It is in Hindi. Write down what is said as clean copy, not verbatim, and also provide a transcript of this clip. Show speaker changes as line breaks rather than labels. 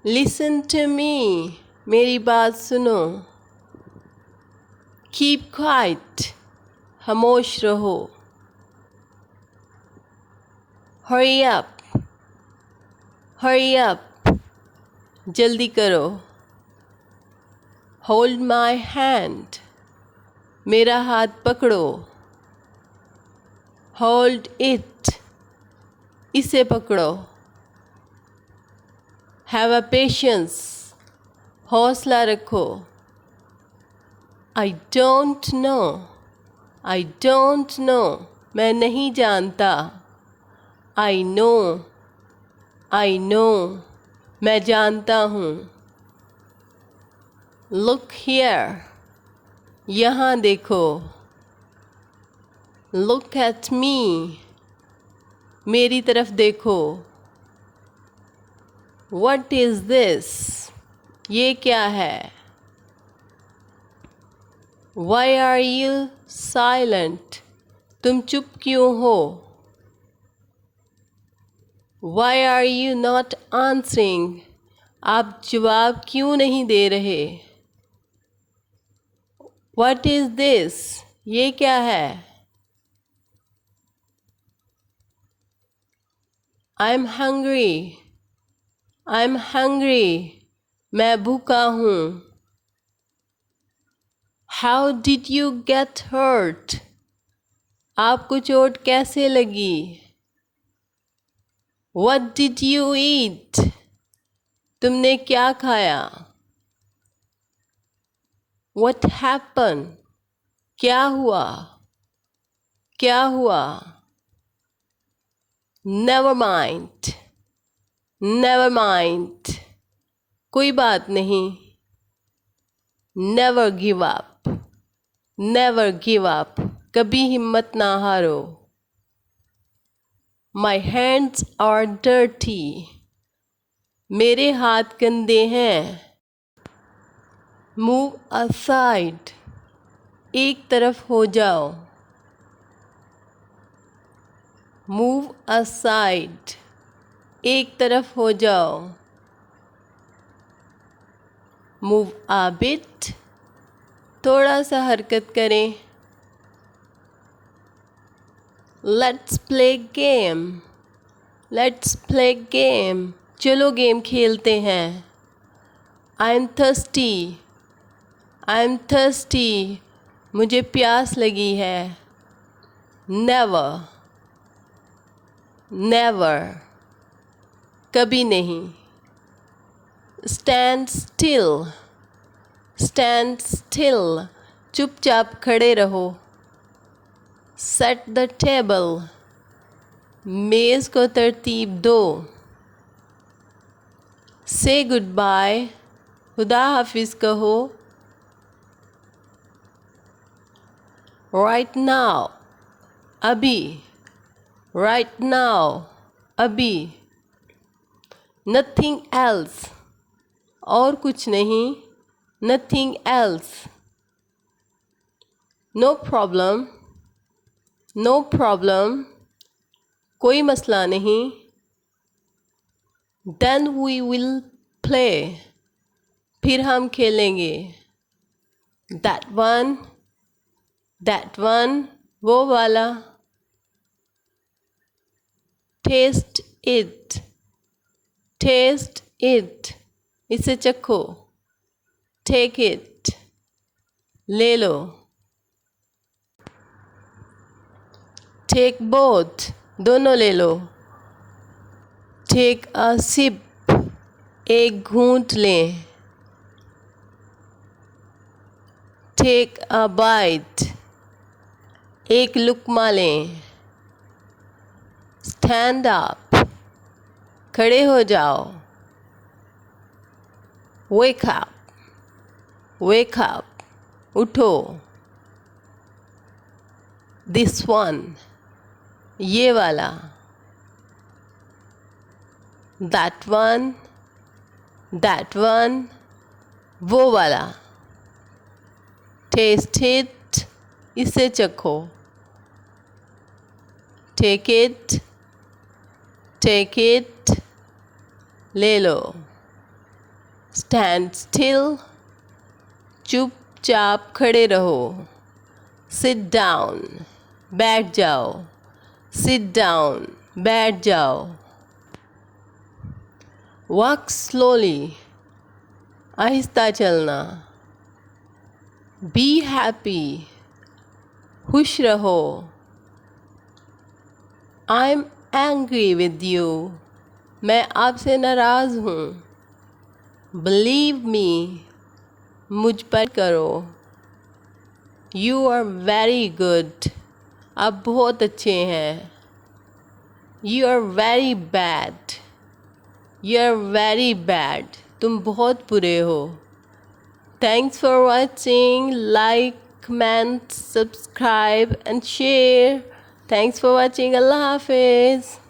Listen to me. मेरी बात सुनो. Keep quiet. खामोश रहो. Hurry up. Hurry up. जल्दी करो. Hold my hand. मेरा हाथ पकड़ो. Hold it. इसे पकड़ो. Have a patience. हौसला रखो. I don't know. I don't know. मैं नहीं जानता. I know. I know. मैं जानता हूँ. Look here. यहाँ देखो. Look at me. मेरी तरफ देखो. What is this? ये क्या है? Why are you silent? तुम चुप क्यों हो? Why are you not answering? आप जवाब क्यों नहीं दे रहे? What is this? ये क्या है? I'm hungry. I'm hungry. मैं भूखा हूँ. How did you get hurt? आपको चोट कैसे लगी? What did you eat? तुमने क्या खाया? What happened? क्या हुआ? क्या हुआ? Never mind. Never mind. कोई बात नहीं. Never give up. Never give up. कभी हिम्मत ना हारो. My hands are dirty. मेरे हाथ गंदे हैं. Move aside. एक तरफ हो जाओ. Move aside. एक तरफ हो जाओ. Move a bit. थोड़ा सा हरकत करें. Let's play game. Let's play game. चलो गेम खेलते हैं. I'm thirsty. I'm thirsty. मुझे प्यास लगी है. Never. Never. कभी नहीं. Stand still. Stand still. चुपचाप खड़े रहो. Set the table. मेज़ को तरतीब दो. Say goodbye. खुदा हाफिज़ कहो. Right now. अभी. Right now. अभी. Nothing else. और कुछ नहीं. Nothing else. No problem. No problem. कोई मसला नहीं. Then we will play. फिर हम खेलेंगे. That one. That one. वो वाला. Taste it. Taste it. इसे चखो. Take it. ले लो. Take both. दोनों ले लो. Take a sip. एक घूंट लें. Take a bite. एक लुक़मा लें. Stand up. खड़े हो जाओ. Wake up. Wake up. उठो. This one. ये वाला. That one. That one. वो वाला. Taste it. इसे चखो. Take it. Take it. ले लो. स्टैंड स्टिल, चुपचाप खड़े रहो। सिट डाउन, बैठ जाओ। सिट डाउन, बैठ जाओ। वॉक स्लोली, आहिस्ता चलना। बी हैप्पी, खुश रहो। I am angry with you, मैं आपसे नाराज़ हूँ। बिलीव मी, मुझ पर करो। यू आर वेरी गुड, आप बहुत अच्छे हैं। You are very bad, you are very bad, तुम बहुत बुरे हो। Thanks for watching, like, comment, subscribe and share. Thanks for watching, अल्लाह हाफिज़।